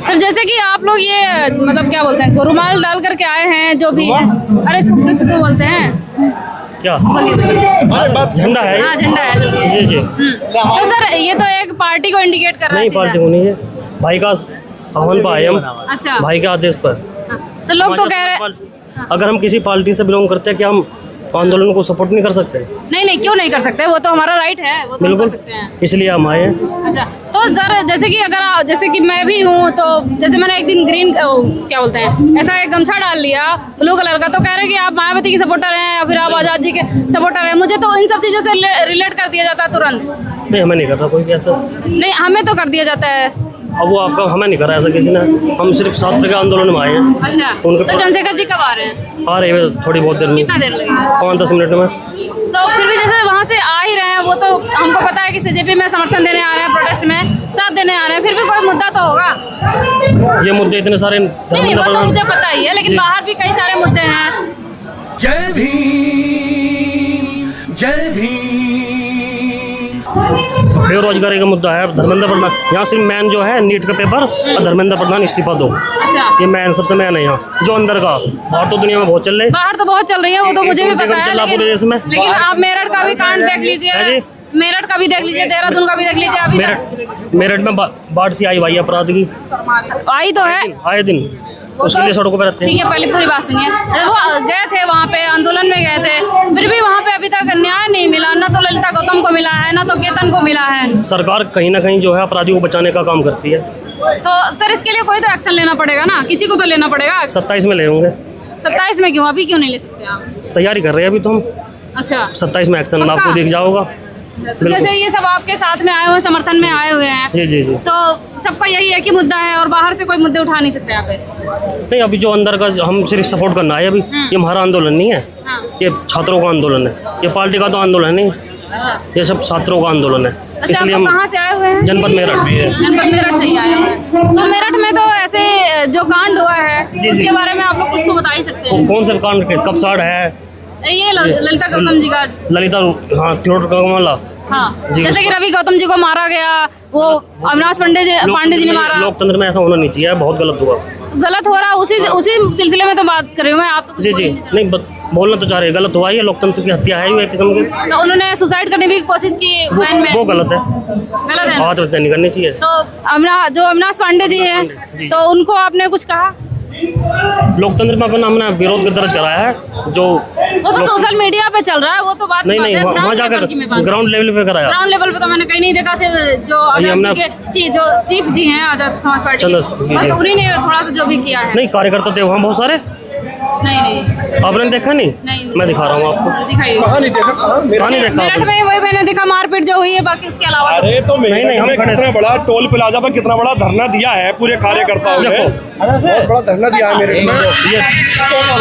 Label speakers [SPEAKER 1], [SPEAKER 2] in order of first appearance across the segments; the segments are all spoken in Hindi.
[SPEAKER 1] सर जैसे कि आप लोग ये मतलब क्या बोलते हैं इसको, रुमाल डाल करके आए हैं जो भी है, अरे इसको कुछ तो बोलते हैं
[SPEAKER 2] क्या,
[SPEAKER 1] बोलिए।
[SPEAKER 2] झंडा है?
[SPEAKER 1] हाँ झंडा है जो भी है।
[SPEAKER 2] जी जी।
[SPEAKER 1] तो सर ये तो एक पार्टी को इंडिकेट कर रहा है।
[SPEAKER 2] नहीं, पार्टी को नहीं है, भाई का आह्वान पर आए हम,
[SPEAKER 1] अच्छा।
[SPEAKER 2] भाई के आदेश पर।
[SPEAKER 1] तो लोग तो कह रहे
[SPEAKER 2] अगर हम किसी पार्टी से बिलोंग करते हैं, क्या हम आंदोलन को सपोर्ट नहीं कर सकते?
[SPEAKER 1] नहीं क्यों नहीं कर सकते, वो तो हमारा राइट है, वो तो हम कर सकते हैं।
[SPEAKER 2] इसलिए हम आए हैं।
[SPEAKER 1] अच्छा तो सर जैसे कि अगर जैसे कि मैं भी हूँ, तो जैसे मैंने एक दिन ग्रीन क्या बोलते हैं ऐसा एक गमछा डाल लिया ब्लू कलर का, तो कह रहे हैं कि आप मायावती की सपोर्टर हैं या फिर आप आजाद जी के सपोर्टर हैं। मुझे तो इन सब चीज़ों से रिलेट कर दिया जाता है तुरंत।
[SPEAKER 2] नहीं, हमें नहीं कर रहा कोई भी ऐसा।
[SPEAKER 1] नहीं हमें तो कर दिया जाता है।
[SPEAKER 2] अब वो आपका, हमें नहीं करा ऐसा किसी ने, हम सिर्फ छात्र के आंदोलन में आए हैं।
[SPEAKER 1] अच्छा
[SPEAKER 2] उनके
[SPEAKER 1] तो चंद्रशेखर जी कब आ रहे हैं?
[SPEAKER 2] आ रहे हैं थोड़ी बहुत देर में,
[SPEAKER 1] कितना देर लगेगा?
[SPEAKER 2] 5-10 मिनट में।
[SPEAKER 1] तो फिर भी जैसे वहाँ से आ ही रहे हैं, वो तो हमको पता है कि सीजेपी में समर्थन देने आ रहे हैं, प्रोटेस्ट में साथ देने आ रहे हैं, फिर भी कोई मुद्दा तो होगा।
[SPEAKER 2] ये मुद्दे इतने सारे
[SPEAKER 1] नहीं वो तो मुझे पता ही है, लेकिन बाहर भी कई सारे मुद्दे हैं।
[SPEAKER 3] जय भीम, जय भीम।
[SPEAKER 2] बेरोजगारी का मुद्दा है, धर्मेंद्र प्रधान यहाँ सिर्फ मैन जो है नीट का पेपर और धर्मेंद्र प्रधान इस्तीफा दो।
[SPEAKER 1] अच्छा
[SPEAKER 2] ये मैन, सबसे मैन है यहाँ जो अंदर का। बाहर तो दुनिया में बहुत चल रही है,
[SPEAKER 1] बाहर तो बहुत चल रही है, वो तो मुझे भी पता है,
[SPEAKER 2] पूरे देश में।
[SPEAKER 1] लेकिन आप मेरठ का भी कांड देख लीजिए, मेरठ का भी देख लीजिए, देहरादून का भी देख लीजिए। अभी
[SPEAKER 2] मेरठ में बाढ़ सी आई भाई, अपराध की
[SPEAKER 1] आई तो है
[SPEAKER 2] आए दिन, उसके लिए सड़कों पर रहते हैं।
[SPEAKER 1] ठीक है, पहले पूरी बात सुनिए। वो गए थे वहाँ पे, आंदोलन में गए थे, फिर भी वहाँ पे अभी तक न्याय नहीं मिला, ना तो ललिता गौतम को मिला है, ना तो केतन को मिला है।
[SPEAKER 2] सरकार कहीं ना कहीं जो है अपराधियों को बचाने का काम करती है।
[SPEAKER 1] तो सर इसके लिए कोई तो एक्शन लेना पड़ेगा ना, किसी को तो लेना पड़ेगा।
[SPEAKER 2] 27 में ले होंगे।
[SPEAKER 1] 27 में क्यों, अभी क्यों नहीं ले सकते आप?
[SPEAKER 2] तैयारी कर रहे हैं अभी तो हम।
[SPEAKER 1] अच्छा
[SPEAKER 2] 27 में एक्शन आपको दिख जाओगा।
[SPEAKER 1] तो जैसे ये सब आपके साथ में आए हुए, समर्थन में आए हुए हैं,
[SPEAKER 2] जी जी जी।
[SPEAKER 1] तो सबका यही है कि मुद्दा है और बाहर से कोई मुद्दे उठा नहीं सकते यहाँ पे।
[SPEAKER 2] नहीं, अभी जो अंदर का हम सिर्फ सपोर्ट करना है अभी। ये हमारा आंदोलन नहीं है,
[SPEAKER 1] हाँ।
[SPEAKER 2] ये छात्रों का आंदोलन है, ये पार्टी का तो आंदोलन नहीं, ये सब छात्रों का आंदोलन है।
[SPEAKER 1] अच्छा आप लोग कहाँ से आए हुए हैं?
[SPEAKER 2] जनपद मेरठ।
[SPEAKER 1] जनपद मेरठ से ही आए हुए हैं। तो मेरठ में तो ऐसे जो कांड हुआ है उसके बारे में आप लोग कुछ तो बता ही सकते हैं।
[SPEAKER 2] कौन से कांड के, कब साड़ है?
[SPEAKER 1] ये ललिता गौतम जी का,
[SPEAKER 2] ललिता, हाँ, थियोटर का मामला।
[SPEAKER 1] हाँ जैसे कि रवि गौतम जी को मारा गया, वो अविनाश पांडे जी ने मारा।
[SPEAKER 2] लोकतंत्र में ऐसा होना नहीं चाहिए, बहुत गलत हुआ।
[SPEAKER 1] गलत हो रहा, उसी सिलसिले में तो बात कर रही हूँ मैं। आप तो
[SPEAKER 2] जी जी नहीं बोलना तो चाह रहे, गलत हुआ, ये लोकतंत्र की हत्या है एक किस्म की।
[SPEAKER 1] तो उन्होंने सुसाइड करने की कोशिश की वैन में,
[SPEAKER 2] वो गलत है,
[SPEAKER 1] गलत है।
[SPEAKER 2] आत्महत्या नहीं करनी चाहिए।
[SPEAKER 1] तो अविनाश पांडे जी हैं, तो उनको आपने कुछ कहा?
[SPEAKER 2] लोकतंत्र में अपना हमने विरोध दर्ज कराया है, जो
[SPEAKER 1] वो तो सोशल मीडिया पे चल रहा है, वो तो बात
[SPEAKER 2] नहीं वहाँ जाकर ग्राउंड लेवल पे कराया।
[SPEAKER 1] ग्राउंड लेवल पे तो मैंने कहीं नहीं देखा। सिर्फ जो आजाद जी के जो चीफ जी हैं आजाद समाज पार्टी के, बस उन्हीं ने थोड़ा सा जो भी किया है।
[SPEAKER 2] नहीं, कार्यकर्ता थे वहाँ बहुत सारे।
[SPEAKER 1] नहीं
[SPEAKER 2] आपने देखा? नहीं मैं दिखा रहा हूँ आपको।
[SPEAKER 1] दिखाइए।
[SPEAKER 3] कहाँ नहीं देखा, कहाँ
[SPEAKER 2] नहीं देखा
[SPEAKER 1] मेरठ में वही मैंने देखा, मारपीट जो हुई है, बाकी उसके अलावा
[SPEAKER 3] अरे तो
[SPEAKER 2] नहीं,
[SPEAKER 3] हमने कितना बड़ा टोल प्लाजा पर कितना बड़ा धरना दिया है पूरे कार्यकर्ताओं ने, बहुत बड़ा धरना दिया है मेरे को।
[SPEAKER 2] ये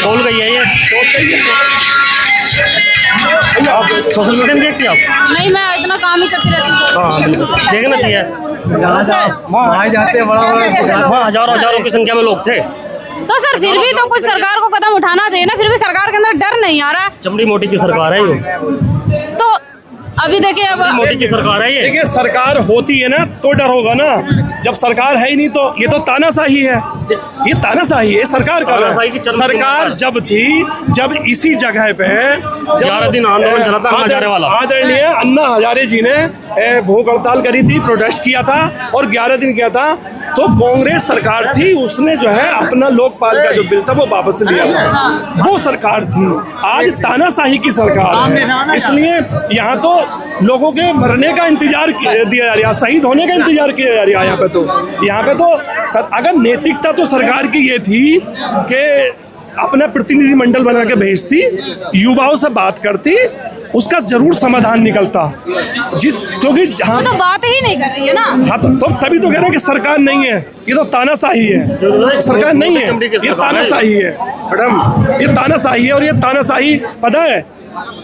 [SPEAKER 2] बोल गई है, ये आप सोशल मीडिया में देखते आप?
[SPEAKER 1] नहीं, मैं इतना काम ही करती रहती हूँ।
[SPEAKER 2] हाँ बिल्कुल, देखना चाहिए।
[SPEAKER 3] वहाँ जाते हैं बड़ा
[SPEAKER 2] वहाँ हजारों की संख्या में लोग थे।
[SPEAKER 1] तो सर फिर भी तो कुछ सरकार को कदम उठाना चाहिए ना, फिर भी सरकार के अंदर डर नहीं आ रहा।
[SPEAKER 2] चमड़ी मोटी की सरकार है ये,
[SPEAKER 1] तो अभी देखिए, अब
[SPEAKER 2] मोदी की सरकार है ये।
[SPEAKER 3] देखिए सरकार होती है ना तो डर होगा ना, जब सरकार है ही नहीं तो ये तो तानाशाही है, ये तानाशाही है। सरकार का सरकार जब थी, जब इसी जगह पे
[SPEAKER 2] 11 दिन आंदोलन चला था हजारे वाला,
[SPEAKER 3] आदरणीय अन्ना हजारे जी ने भूख हड़ताल करी थी, प्रोटेस्ट किया था और 11 दिन किया था, तो कांग्रेस सरकार थी, उसने जो है अपना लोकपाल का जो बिल था वो वापस लिया था, वो सरकार थी। आज तानाशाही की सरकार है, इसलिए यहाँ तो लोगों के मरने का इंतजार दिया जा रहा है, शहीद होने का इंतजार किया जा रहा है। यहाँ पे तो अगर नैतिकता तो सरकार की ये थी कि अपना प्रतिनिधिमंडल बना के भेजती, युवाओं से बात करती, उसका जरूर समाधान निकलता। क्योंकि जहाँ
[SPEAKER 1] तो बात ही नहीं कर रही है ना।
[SPEAKER 3] हाँ तो तभी तो कह रहे हैं कि सरकार नहीं है, ये तो तानाशाही है। सरकार नहीं है, ये तानाशाही है मैडम, ये तानाशाही है। और ये तानाशाही पता है,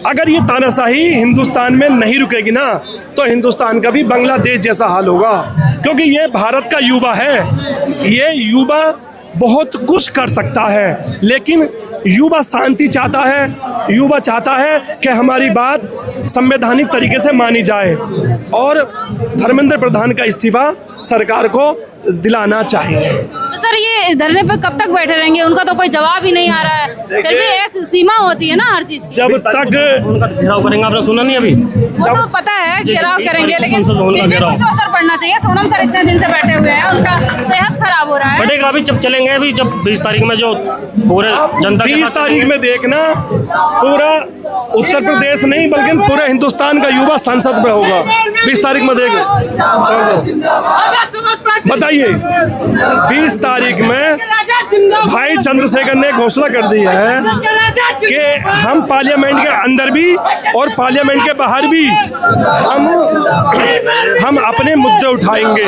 [SPEAKER 3] अगर ये तानाशाही हिंदुस्तान में नहीं रुकेगी ना तो हिंदुस्तान का भी बांग्लादेश जैसा हाल होगा। क्योंकि ये भारत का युवा है, ये युवा बहुत कुछ कर सकता है, लेकिन युवा शांति चाहता है, युवा चाहता है कि हमारी बात संवैधानिक तरीके से मानी जाए। और धर्मेंद्र प्रधान का इस्तीफा सरकार को दिलाना चाहिए।
[SPEAKER 1] तो सर ये धरने पे कब तक बैठे रहेंगे? उनका तो कोई जवाब ही नहीं आ रहा है। फिर भी एक सीमा होती है ना हर चीज की।
[SPEAKER 3] जब तक
[SPEAKER 2] उनका घेराव करेंगे, आपने सुना नहीं अभी?
[SPEAKER 1] वो तो पता है घेराव करेंगे, लेकिन फिर भी कुछ असर पड़ना चाहिए। सोनम सर इतने दिन से बैठे हुए हैं, उनका सेहत खराब हो रहा है।
[SPEAKER 2] बढ़ेगा अभी जब चलेंगे, अभी जब 20 तारीख में जो पूरे जनता के
[SPEAKER 3] 20
[SPEAKER 2] साथ
[SPEAKER 3] तारीख में देखना, पूरा उत्तर प्रदेश नहीं बल्कि पूरे हिंदुस्तान का युवा संसद में होगा। 20 तारीख में देख बताइए, 20 तारीख में भाई चंद्रशेखर ने घोषणा कर दी है कि हम पार्लियामेंट के अंदर भी और पार्लियामेंट के बाहर भी हम अपने मुद्दे उठाएंगे।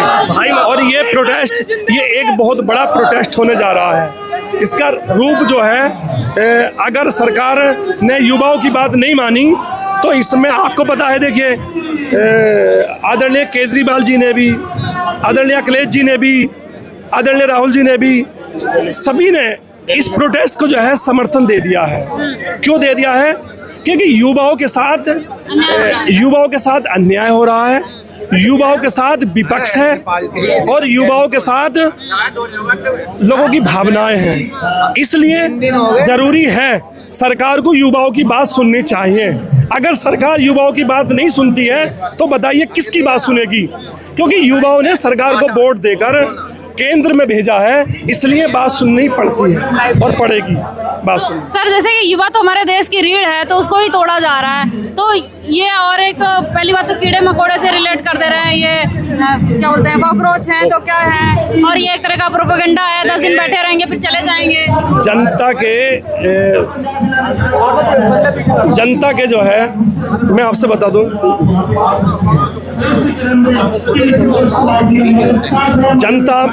[SPEAKER 3] और ये प्रोटेस्ट, ये एक बहुत बड़ा प्रोटेस्ट होने जा रहा है। इसका रूप जो है, अगर सरकार ने युवाओं की बात नहीं मानी तो इसमें आपको पता है, देखिए आदरणीय केजरीवाल जी ने भी, आदरणीय अखिलेश जी ने भी, आदरणीय राहुल जी ने भी, सभी ने इस प्रोटेस्ट को जो है समर्थन दे दिया है। क्यों दे दिया है? क्योंकि युवाओं के साथ अन्याय हो रहा है, युवाओं के साथ विपक्ष है और युवाओं के साथ लोगों की भावनाएं हैं। इसलिए जरूरी है सरकार को युवाओं की बात सुननी चाहिए। अगर सरकार युवाओं की बात नहीं सुनती है तो बताइए किसकी बात सुनेगी? क्योंकि युवाओं ने सरकार को वोट देकर केंद्र में भेजा है, इसलिए बात सुननी पड़ती है और पड़ेगी बात सुन।
[SPEAKER 1] सर जैसे कि युवा तो हमारे देश की रीढ़ है, तो उसको ही तोड़ा जा रहा है। तो ये और एक पहली बात तो कीड़े मकोड़े से रिलेट कर दे रहे हैं, ये क्या बोलते हैं, कॉकरोच हैं तो क्या है, और ये एक तरह का प्रोपेगेंडा है। 10 दिन बैठे रहेंगे फिर चले जाएंगे।
[SPEAKER 3] जनता के जो है, मैं आपसे बता दूं, जनता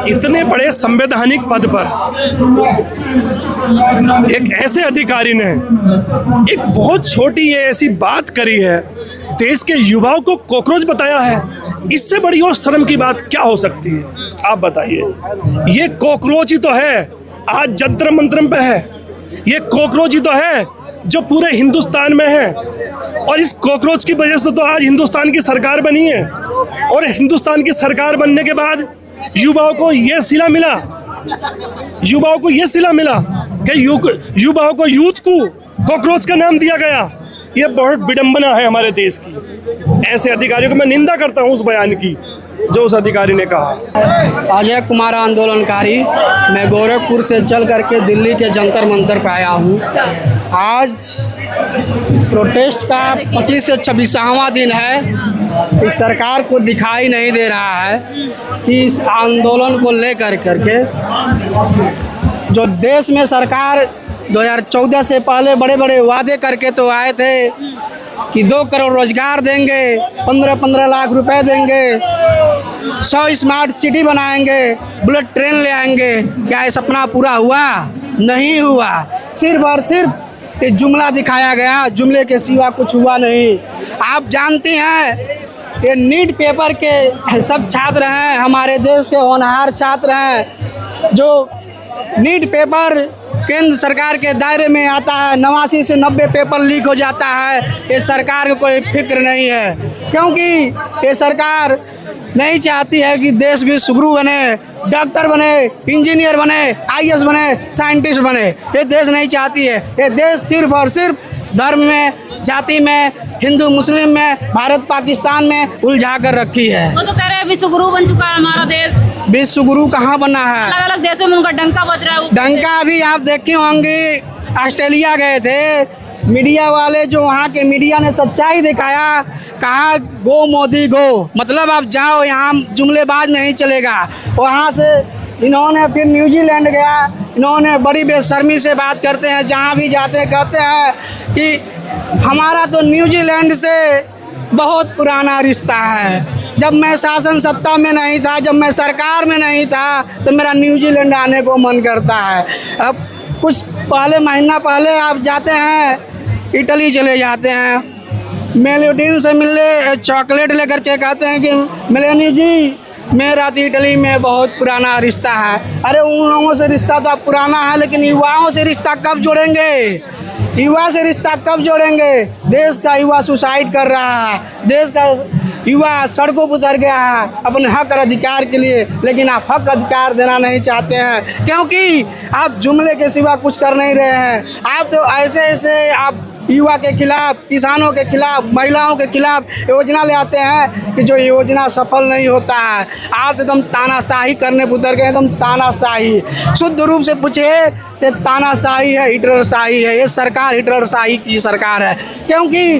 [SPEAKER 3] इतने बड़े संवैधानिक पद पर एक ऐसे अधिकारी ने एक बहुत छोटी ये ऐसी बात करी है, देश के युवाओं को कॉकरोच बताया है। इससे बड़ी और शर्म की बात क्या हो सकती है? आप बताइए। ये कॉकरोच ही तो है, आज जंतर मंतर पे है। ये कॉकरोच ही तो है जो पूरे हिंदुस्तान में है, और इस कॉकरोच की वजह से तो आज हिंदुस्तान की सरकार बनी है। और हिंदुस्तान की सरकार बनने के बाद युवाओं को ये सिला मिला, युवाओं को ये सिला मिला कि युवाओं को, यूथ को कॉकरोच का नाम दिया गया। ये बहुत विडंबना है हमारे देश की। ऐसे अधिकारियों को मैं निंदा करता हूँ उस बयान की जो उस अधिकारी ने कहा।
[SPEAKER 4] अजय कुमार आंदोलनकारी, मैं गोरखपुर से चल करके दिल्ली के जंतर मंतर पे आया हूँ। आज प्रोटेस्ट का 25 से 26वां दिन है। इस सरकार को दिखाई नहीं दे रहा है कि इस आंदोलन को लेकर करके जो देश में सरकार 2014 से पहले बड़े बड़े वादे करके तो आए थे कि 2 करोड़ रोजगार देंगे, 15-15 लाख रुपए देंगे, 100 स्मार्ट सिटी बनाएंगे, बुलेट ट्रेन ले आएंगे। क्या ये सपना पूरा हुआ? नहीं हुआ। सिर्फ और सिर्फ ये जुमला दिखाया गया, जुमले के सिवा कुछ हुआ नहीं। आप जानते हैं ये नीट पेपर के सब छात्र हैं, हमारे देश के होनहार छात्र हैं। जो नीट पेपर केंद्र सरकार के दायरे में आता है, 89 से 90 पेपर लीक हो जाता है। ये सरकार को कोई फिक्र नहीं है, क्योंकि ये सरकार नहीं चाहती है कि देश भी सुगरू बने, डॉक्टर बने, इंजीनियर बने, IAS बने, साइंटिस्ट बने। ये देश नहीं चाहती है। ये देश सिर्फ और सिर्फ धर्म में, जाति में, हिंदू मुस्लिम में, भारत पाकिस्तान में उलझा कर रखी है।
[SPEAKER 1] वो तो कह रहे हैं विश्वगुरु बन चुका है हमारा देश।
[SPEAKER 4] विश्वगुरु कहाँ बना है?
[SPEAKER 1] अलग अलग देशों में उनका डंका बज रहा है।
[SPEAKER 4] डंका भी आप देखे होंगे, ऑस्ट्रेलिया गए थे मीडिया वाले, जो वहाँ के मीडिया ने सच्चाई दिखाया, कहा गो मोदी गो, मतलब आप जाओ, यहाँ जुमलेबाज नहीं चलेगा। वहाँ से इन्होंने फिर न्यूजीलैंड गया, इन्होंने बड़ी बेशर्मी से बात करते हैं, जहाँ भी जाते हैं कहते हैं कि हमारा तो न्यूजीलैंड से बहुत पुराना रिश्ता है। जब मैं शासन सत्ता में नहीं था, जब मैं सरकार में नहीं था, तो मेरा न्यूजीलैंड आने को मन करता है। अब कुछ पहले, महीना पहले आप जाते हैं इटली, चले जाते हैं मेलोडीन से मिलने, चॉकलेट लेकर के कहते हैं कि मेलेनी जी मेरा तो इटली में बहुत पुराना रिश्ता है। अरे उन लोगों से रिश्ता तो पुराना है, लेकिन युवाओं से रिश्ता कब जोड़ेंगे? युवा से रिश्ता कब जोड़ेंगे? देश का युवा सुसाइड कर रहा है, देश का युवा सड़कों पर उतर गया है अपने हक और अधिकार के लिए, लेकिन आप हक अधिकार देना नहीं चाहते हैं क्योंकि आप जुमले के सिवा कुछ कर नहीं रहे हैं। आप तो ऐसे ऐसे आप युवा के खिलाफ, किसानों के खिलाफ, महिलाओं के खिलाफ योजना ले आते हैं कि जो योजना सफल नहीं होता है। आप तो एकदम तानाशाही करने पर उतर गए, एकदम तानाशाही। शुद्ध रूप से पूछिए, ये तानाशाही है, हिटलरशाही है। ये सरकार हिटलरशाही की सरकार है क्योंकि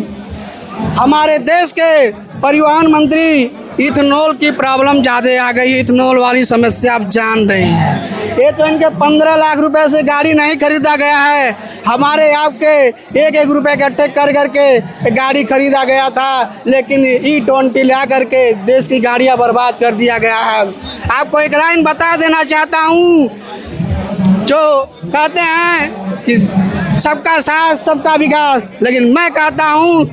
[SPEAKER 4] हमारे देश के परिवहन मंत्री इथेनॉल की प्रॉब्लम ज़्यादा आ गई। इथेनॉल वाली समस्या आप जान रहे हैं। ये तो इनके 15 लाख रुपए से गाड़ी नहीं खरीदा गया है, हमारे आपके एक एक रुपए इकट्ठे कर करके गाड़ी खरीदा गया था, लेकिन E20 ला करके देश की गाड़ियां बर्बाद कर दिया गया है। आपको एक लाइन बता देना चाहता हूँ, जो कहते हैं कि सबका साथ सबका विकास, लेकिन मैं कहता हूँ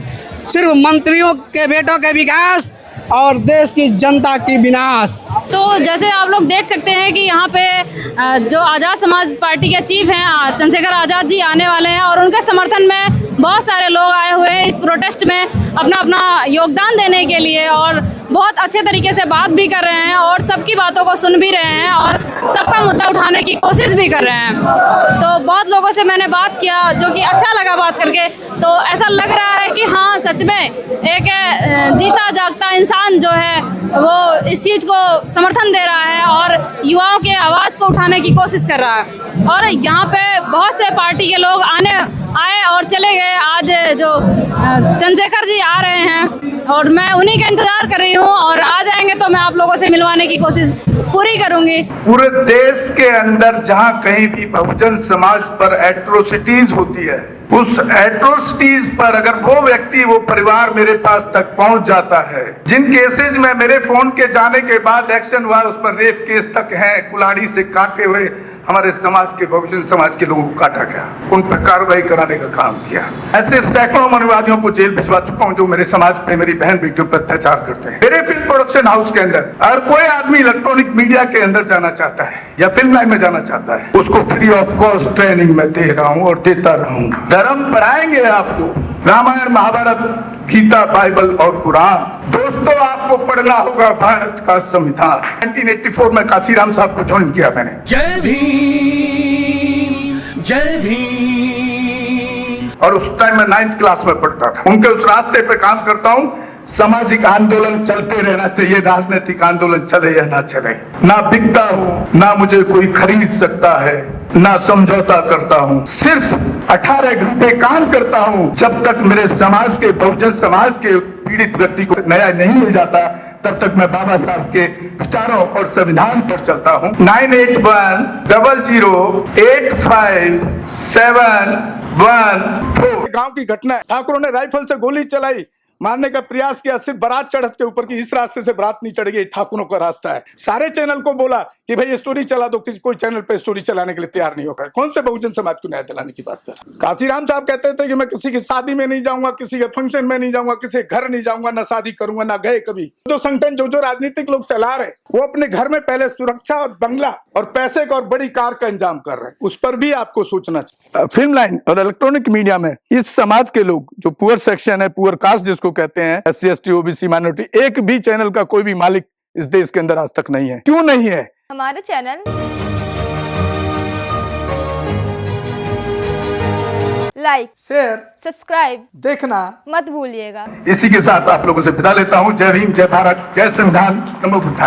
[SPEAKER 4] सिर्फ मंत्रियों के बेटों के विकास और देश की जनता की विनाश।
[SPEAKER 1] तो जैसे आप लोग देख सकते हैं कि यहाँ पे जो आज़ाद समाज पार्टी के चीफ हैं चंद्रशेखर आज़ाद जी आने वाले हैं और उनके समर्थन में बहुत सारे लोग आए हुए हैं इस प्रोटेस्ट में अपना अपना योगदान देने के लिए, और बहुत अच्छे तरीके से बात भी कर रहे हैं और सबकी बातों को सुन भी रहे हैं और सबका मुद्दा उठाने की कोशिश भी कर रहे हैं। तो बहुत लोगों से मैंने बात किया, जो कि अच्छा लगा बात करके। तो ऐसा लग रहा है कि हाँ, सच में एक जीता जागता इंसान जो है वो इस चीज़ को समर्थन दे रहा है और युवाओं के आवाज़ को उठाने की कोशिश कर रहा है। और यहाँ पे बहुत से पार्टी के लोग आए और चले गए। आज जो चंद्रशेखर जी आ रहे हैं और मैं उन्हीं का इंतजार कर रही हूँ, और आ जाएंगे तो मैं आप लोगों से मिलवाने की कोशिश पूरी करूंगी।
[SPEAKER 5] पूरे देश के अंदर जहां कहीं भी बहुजन समाज पर एट्रोसिटीज होती है, उस एट्रोसिटीज पर अगर वो व्यक्ति, वो परिवार मेरे पास तक पहुंच जाता है, जिन केसेज में मेरे फोन के जाने के बाद एक्शन हुआ, उस पर रेप केस तक है, कुल्हाड़ी से काटे हुए हमारे समाज के, बहुजन समाज के लोगों को काटा गया, उन पर कार्रवाई कराने का काम किया। ऐसे सैकड़ों मनुवादियों को जेल भिजवा चुका हूं जो मेरे समाज पे, मेरी बहन बेटियों पर अत्याचार करते हैं। मेरे फिल्म प्रोडक्शन हाउस के अंदर अगर कोई आदमी इलेक्ट्रॉनिक मीडिया के अंदर जाना चाहता है या फिल्म लाइन में जाना चाहता है, उसको फ्री ऑफ कॉस्ट ट्रेनिंग में दे रहा हूं और देता रहूंगा। धर्म पढ़ाएंगे आपको, रामायण, महाभारत, गीता, बाइबल और कुरान। दोस्तों, आपको पढ़ना होगा भारत का संविधान। 1984 में काशीराम साहब को ज्वाइन किया मैंने।
[SPEAKER 6] जय भीम, जय भीम।
[SPEAKER 5] और उस टाइम में 9th क्लास में पढ़ता था। उनके उस रास्ते पे काम करता हूँ। सामाजिक आंदोलन चलते रहना चाहिए, राजनीतिक आंदोलन चले या ना चले। ना बिकता हूँ, ना मुझे कोई खरीद सकता है, ना समझौता करता हूँ। सिर्फ 18 घंटे काम करता हूँ। जब तक मेरे समाज के, बहुजन समाज के पीड़ित व्यक्ति को न्याय नहीं मिल जाता, तब तक मैं बाबा साहब के विचारों और संविधान पर चलता हूँ। 9810085714।
[SPEAKER 6] गांव की घटना है, ठाकुरों ने राइफल से गोली चलाई, मारने का प्रयास किया, सिर्फ बारात चढ़त के ऊपर की, इस रास्ते से बारात नहीं चढ़ गई, ठाकुरों का रास्ता है। सारे चैनल को बोला कि भाई स्टोरी चला दो, किसी कोई चैनल पे स्टोरी चलाने के लिए तैयार नहीं हो पाया। कौन से बहुजन समाज को न्याय दिलाने की बात कर? काशीराम साहब कहते थे कि मैं किसी की शादी में नहीं जाऊंगा, किसी के फंक्शन में नहीं जाऊंगा, किसी के घर नहीं जाऊंगा, ना शादी करूंगा, ना गए कभी। जो संगठन, जो राजनीतिक लोग चला रहे, वो अपने घर में पहले सुरक्षा और बंगला और पैसे का और बड़ी कार का इंतजाम कर रहे हैं। उस पर भी आपको सोचना चाहिए। फिल्म लाइन और इलेक्ट्रॉनिक मीडिया में इस समाज के लोग, जो पुअर सेक्शन है, पुअर कास्ट जिसको कहते हैं, SC ST OBC माइनॉरिटी, एक भी चैनल का कोई भी मालिक इस देश के अंदर आज तक नहीं है। क्यों नहीं है?
[SPEAKER 7] हमारे चैनल लाइक,
[SPEAKER 6] शेयर,
[SPEAKER 7] सब्सक्राइब
[SPEAKER 6] देखना
[SPEAKER 7] मत भूलिएगा।
[SPEAKER 5] इसी के साथ आप लोगों से विदा लेता हूँ। जय भीम, जय भारत, जय संविधान, नमो बुद्धाय।